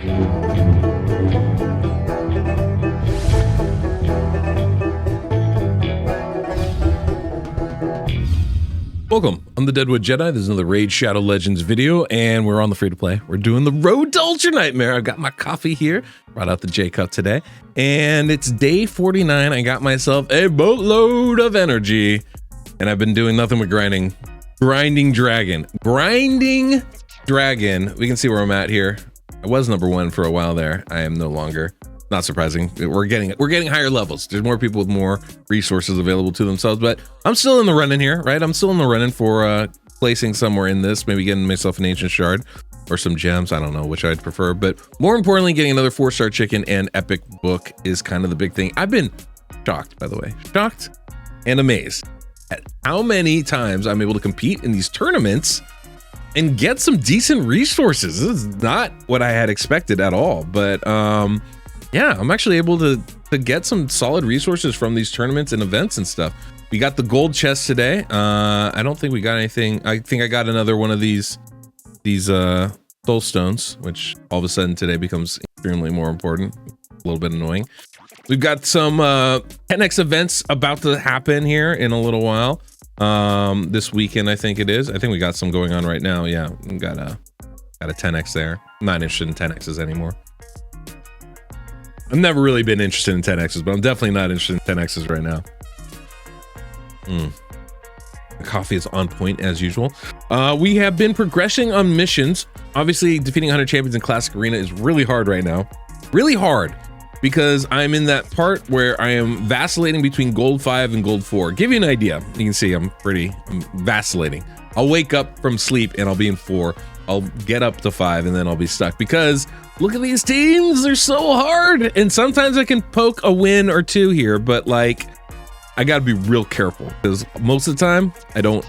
Welcome, I'm the DeadwoodJedi. This is another Raid Shadow Legends video, and we're on the free-to-play. We're doing the Road to Ultra Nightmare. I've got my coffee here, brought out the J-Cup today, and it's day 49. I got myself a boatload of energy, and I've been doing nothing but grinding. Grinding Dragon. We can see where I'm at here. I was number one for a while there. I am no longer. Not surprising. We're getting higher levels. There's more people with more resources available to themselves, but I'm still in the running here, right? I'm still in the running for placing somewhere in this, maybe getting myself an ancient shard or some gems. I don't know which I'd prefer, but more importantly, getting another 4-star chicken and epic book is kind of the big thing. I've been shocked, by the way, shocked and amazed at how many times I'm able to compete in these tournaments and get some decent resources. This is not what I had expected at all, but yeah, I'm actually able to get some solid resources from these tournaments and events and stuff. We got the gold chest today. I don't think we got anything. I think I got another one of these soul stones, which all of a sudden today becomes extremely more important. A little bit annoying. We've got some 10x events about to happen here in a little while. This weekend, I think it is. I think we got some going on right now. Yeah, we got a 10x there. I'm not interested in 10x's anymore. I've never really been interested in 10x's, but I'm definitely not interested in 10x's right now. The coffee is on point as usual. We have been progressing on missions. Obviously, defeating 100 champions in Classic Arena is really hard right now. Really hard, because I'm in that part where I am vacillating between gold 5 and gold 4. Give you an idea. You can see I'm vacillating. I'll wake up from sleep and I'll be in 4. I'll get up to 5 and then I'll be stuck, because look at these teams, they're so hard. And sometimes I can poke a win or two here, but like, I gotta be real careful, because most of the time I don't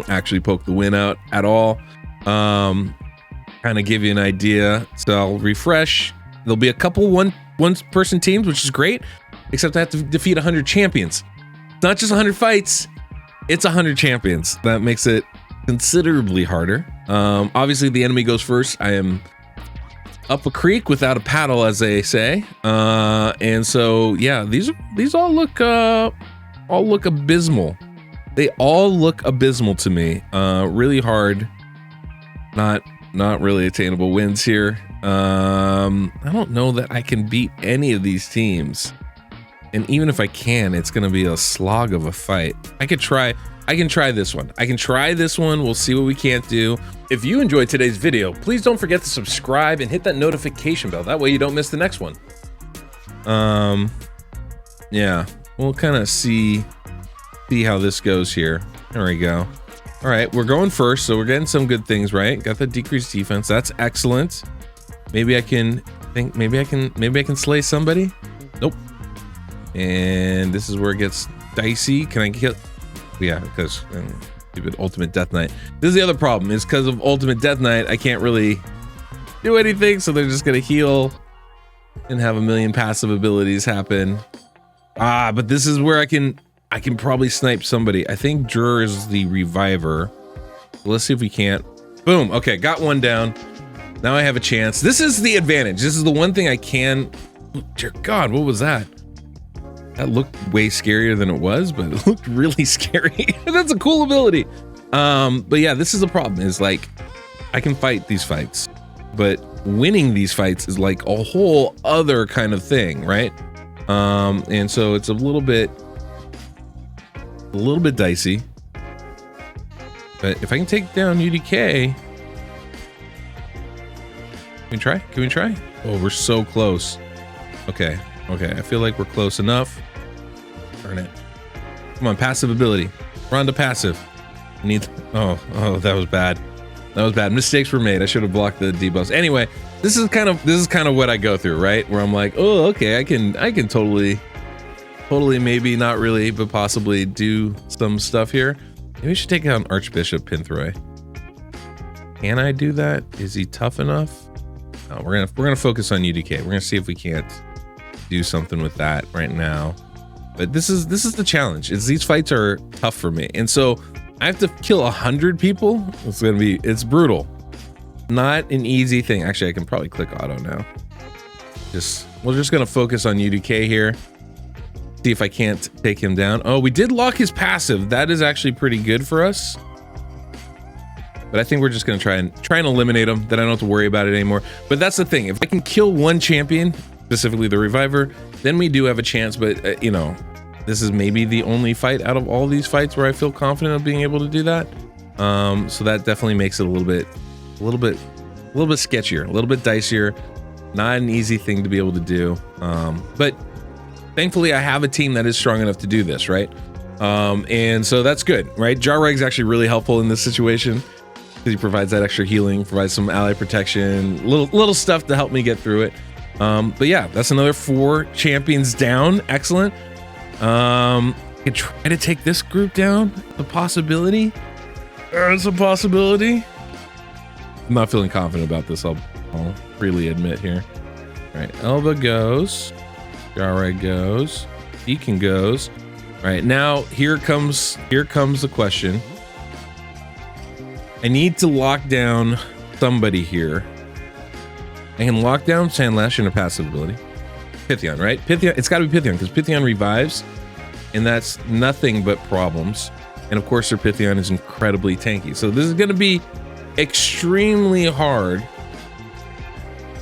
actually poke the win out at all. Kind of give you an idea. So I'll refresh. There'll be a couple one person teams, which is great, except I have to defeat 100 champions. It's not just 100 fights, it's 100 champions. That makes it considerably harder. Obviously the enemy goes first. I am up a creek without a paddle, as they say, and so yeah, these all look abysmal. They all look abysmal to me. Really hard, not really attainable wins here. I don't know that I can beat any of these teams, and even if I can, it's gonna be a slog of a fight. I can try this one. We'll see what we can't do. If you enjoyed today's video, please don't forget to subscribe and hit that notification bell. That way you don't miss the next one. Yeah, we'll kind of see how this goes here. There we go. All right, we're going first, so we're getting some good things, right? Got the decreased defense. That's excellent. Maybe I can slay somebody. Nope. And this is where it gets dicey. Can I kill? Yeah, because stupid Ultimate Death Knight. This is the other problem, is because of Ultimate Death Knight, I can't really do anything, so they're just gonna heal and have a million passive abilities happen. But this is where I can probably snipe somebody. I think Jur is the reviver. Let's see if we can't. Boom. Okay, got one down. Now I have a chance. This is the advantage. This is the one thing I can. Oh, dear God, what was that? That looked way scarier than it was, but it looked really scary. That's a cool ability. But yeah, this is the problem, is like, I can fight these fights, but winning these fights is like a whole other kind of thing, right? And so it's a little bit dicey. But if I can take down UDK, can we try? Oh, we're so close. Okay, I feel like we're close enough. Darn it. Come on, passive ability. We're on to passive. I need, oh, that was bad. Mistakes were made. I should have blocked the debuffs. Anyway, this is kind of what I go through, right? Where I'm like, oh, okay, I can totally, maybe not really, but possibly do some stuff here. Maybe we should take out Archbishop Pinthroy. Can I do that? Is he tough enough? No, we're gonna focus on UDK. We're gonna see if we can't do something with that right now. But this is the challenge. Is these fights are tough for me, and so I have to kill 100 people. It's brutal. Not an easy thing. Actually, I can probably click auto now. We're just gonna focus on UDK here. See if I can't take him down. Oh, we did lock his passive. That is actually pretty good for us. But I think we're just gonna try and eliminate him. Then I don't have to worry about it anymore. But that's the thing. If I can kill one champion, specifically the Reviver, then we do have a chance. But you know, this is maybe the only fight out of all these fights where I feel confident of being able to do that. So that definitely makes it a little bit sketchier, a little bit dicier. Not an easy thing to be able to do. But thankfully I have a team that is strong enough to do this, right? And so that's good, right? Jarreg's actually really helpful in this situation because he provides that extra healing, provides some ally protection, little stuff to help me get through it. But yeah, that's another 4 champions down. Excellent. I could try to take this group down. The possibility. There's a possibility. I'm not feeling confident about this. I'll freely admit here. All right, Elva goes. Jarreg goes. Deacon goes. All right, now here comes the question. I need to lock down somebody here. I can lock down Sandlash in a passive ability. Pythion, right? Pythion, it's got to be Pythion because Pythion revives, and that's nothing but problems. And of course, their Pythion is incredibly tanky. So this is going to be extremely hard,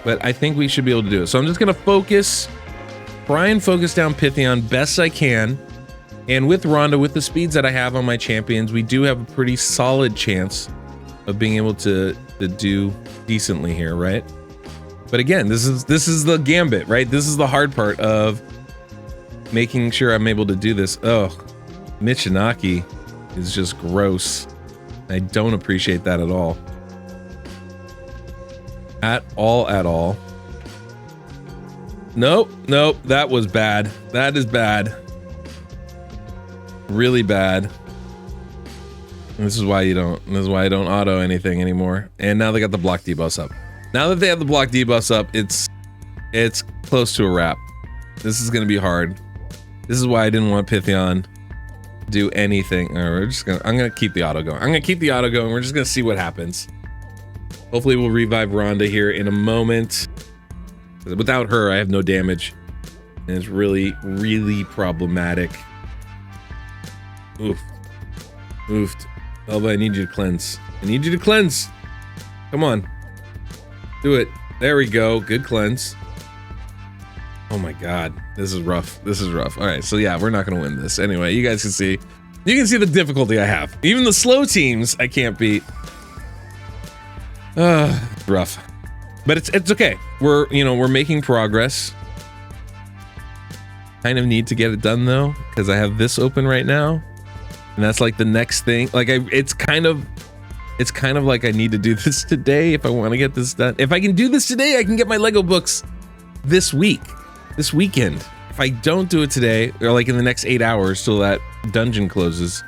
but I think we should be able to do it. So I'm just going to try and focus down Pythion best I can. And with Rhonda, with the speeds that I have on my champions, we do have a pretty solid chance of being able to do decently here, right? But again, this is the gambit, right? This is the hard part of making sure I'm able to do this. Oh, Michinaki is just gross. I don't appreciate that at all. At all. Nope, that was bad. That is bad. Really bad. This is why I don't auto anything anymore. And now they got the block debuffs up. Now that they have the block debuffs up, it's close to a wrap. This is gonna be hard. This is why I didn't want Pythion to do anything. I'm gonna keep the auto going. We're just gonna see what happens. Hopefully we'll revive Rhonda here in a moment. Without her, I have no damage. And it's really, really problematic. Oofed. Elva, I need you to cleanse. Come on. Do it. There we go. Good cleanse. Oh my god. This is rough. All right, so yeah, we're not gonna win this. Anyway, you guys can see. You can see the difficulty I have. Even the slow teams, I can't beat. Rough. But it's okay. We're making progress. Kind of need to get it done though, because I have this open right now. And that's like the next thing. Like it's kind of like I need to do this today if I want to get this done. If I can do this today, I can get my Lego books this weekend. If I don't do it today, or like in the next 8 hours till that dungeon closes,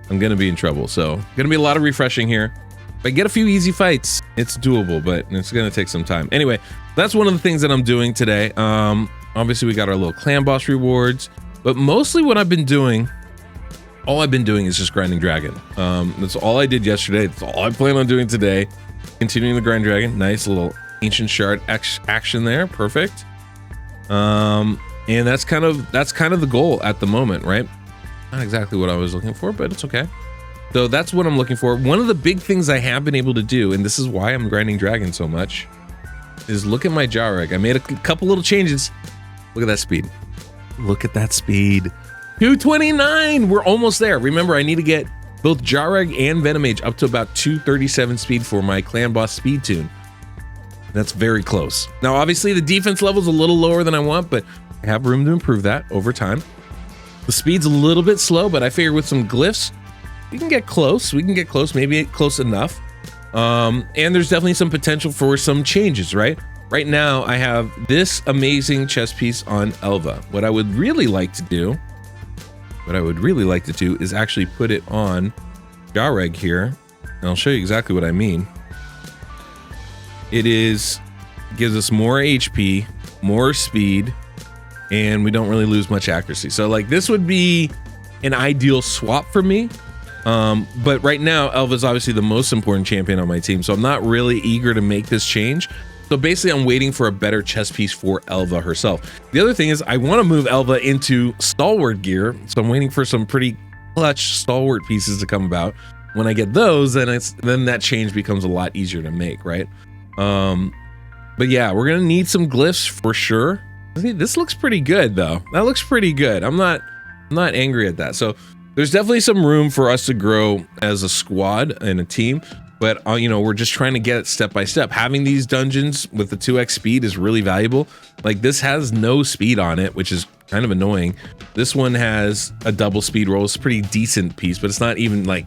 I'm gonna be in trouble. So gonna be a lot of refreshing here. If I get a few easy fights, it's doable, but it's gonna take some time. Anyway, that's one of the things that I'm doing today. Obviously we got our little clan boss rewards, but mostly what I've been doing, all I've been doing is just grinding dragon. That's all I did yesterday. That's all I plan on doing today. Continuing the grind dragon. Nice little ancient shard action there. Perfect. And that's kind of the goal at the moment, right? Not exactly what I was looking for, but it's okay. So that's what I'm looking for. One of the big things I have been able to do, and this is why I'm grinding dragon so much, is look at my Jarreg. I made a couple little changes. Look at that speed. 229. We're almost there. Remember, I need to get both Jarreg and Venomage up to about 237 speed for my clan boss speed tune. That's very close. Now, obviously, the defense level is a little lower than I want, but I have room to improve that over time. The speed's a little bit slow, but I figure with some glyphs, we can get close. Maybe close enough. And there's definitely some potential for some changes, right? Right now, I have this amazing chess piece on Elva. What I would really like to do is actually put it on Jarreg here. And I'll show you exactly what I mean. Gives us more HP, more speed, and we don't really lose much accuracy. So like this would be an ideal swap for me. But right now, Elva's obviously the most important champion on my team, so I'm not really eager to make this change. So basically I'm waiting for a better chest piece for Elva herself. The other thing is I want to move Elva into stalwart gear. So I'm waiting for some pretty clutch stalwart pieces to come about. When I get those, then that change becomes a lot easier to make, right? But yeah, we're gonna need some glyphs for sure. This looks pretty good though. That looks pretty good. I'm not angry at that. So there's definitely some room for us to grow as a squad and a team. But you know, we're just trying to get it step by step. Having these dungeons with the 2x speed is really valuable. Like this has no speed on it, which is kind of annoying. This one has a double speed roll. It's a pretty decent piece, but it's not even like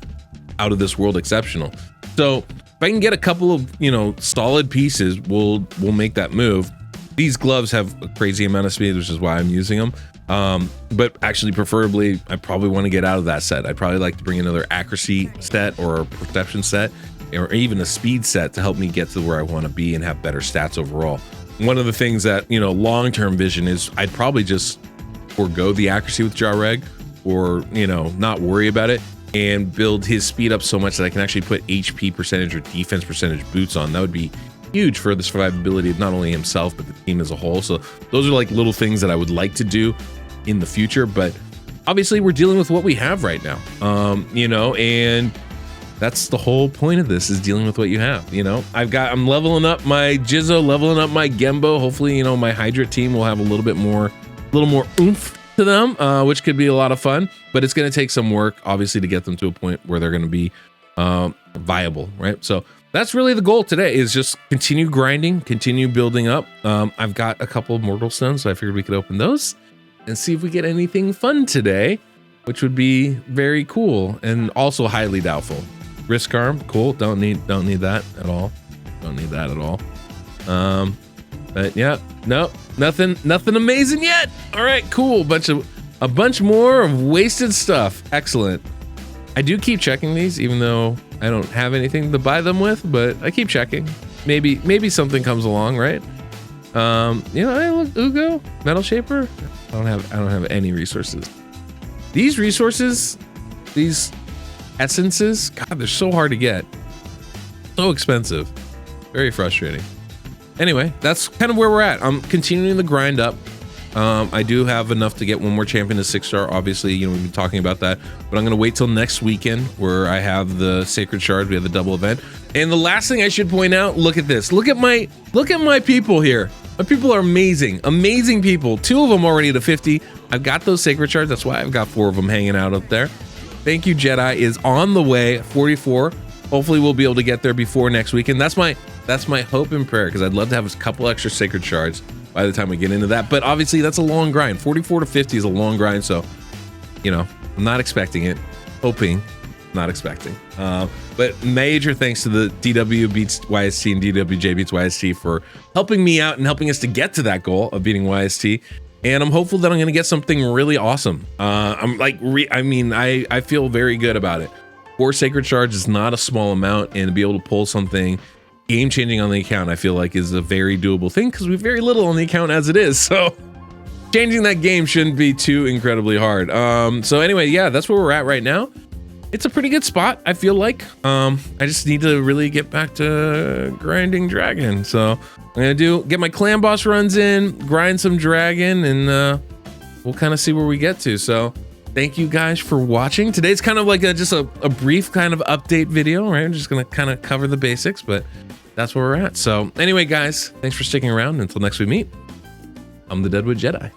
out of this world exceptional. So if I can get a couple of, you know, solid pieces, we'll make that move. These gloves have a crazy amount of speed, which is why I'm using them. But actually, preferably, I probably want to get out of that set. I'd probably like to bring another accuracy set or a perception set, or even a speed set to help me get to where I want to be and have better stats overall. One of the things that, you know, long-term vision is I'd probably just forego the accuracy with Jareg, or, you know, not worry about it, and build his speed up so much that I can actually put HP percentage or defense percentage boots on. That would be huge for the survivability of not only himself, but the team as a whole. So those are like little things that I would like to do in the future, but obviously we're dealing with what we have right now. You know, and that's the whole point of this, is dealing with what you have. You know, I'm leveling up my Jizzo, leveling up my Gembo. Hopefully, you know, my Hydra team will have a little more oomph to them, which could be a lot of fun, but it's going to take some work, obviously, to get them to a point where they're going to be viable, right? So that's really the goal today, is just continue grinding, continue building up. I've got a couple of mortal stones, so I figured we could open those and see if we get anything fun today, which would be very cool and also highly doubtful. Risk arm, cool. Don't need that at all. Don't need that at all. But yeah, no, nothing amazing yet. All right, cool. A bunch more of wasted stuff. Excellent. I do keep checking these, even though I don't have anything to buy them with, but I keep checking. Maybe something comes along, right? You know, hey, look, Ugo, Metal Shaper. I don't have any resources. These resources, these essences, God, they're so hard to get. So expensive. Very frustrating. Anyway, that's kind of where we're at. I'm continuing the grind up. I do have enough to get one more champion to 6-star. Obviously, you know, we've been talking about that, but I'm going to wait till next weekend where I have the Sacred Shard. We have the double event. And the last thing I should point out, look at this. Look at my people here. My people are amazing. Amazing people. 2 of them already to 50. I've got those Sacred Shards. That's why I've got 4 of them hanging out up there. Thank you, Jedi is on the way, 44. Hopefully we'll be able to get there before next weekend. That's my hope and prayer, because I'd love to have a couple extra Sacred Shards by the time we get into that. But obviously that's a long grind. 44 to 50 is a long grind, so, you know, I'm not expecting it. Hoping, not expecting. But major thanks to the DW Beats YST and DWJ Beats YST for helping me out and helping us to get to that goal of beating YST. And I'm hopeful that I'm going to get something really awesome. I feel very good about it. 4 Sacred Shards is not a small amount, and to be able to pull something game-changing on the account, I feel like is a very doable thing, because we have very little on the account as it is. So changing that game shouldn't be too incredibly hard. So anyway, yeah, that's where we're at right now. It's a pretty good spot, I feel like. I just need to really get back to grinding dragon. So I'm gonna get my clan boss runs in, grind some dragon, and we'll kind of see where we get to. So thank you guys for watching. Today's kind of like just a brief kind of update video, right? I'm just gonna kind of cover the basics, but that's where we're at. So anyway, guys, thanks for sticking around. Until next we meet, I'm the Deadwood Jedi.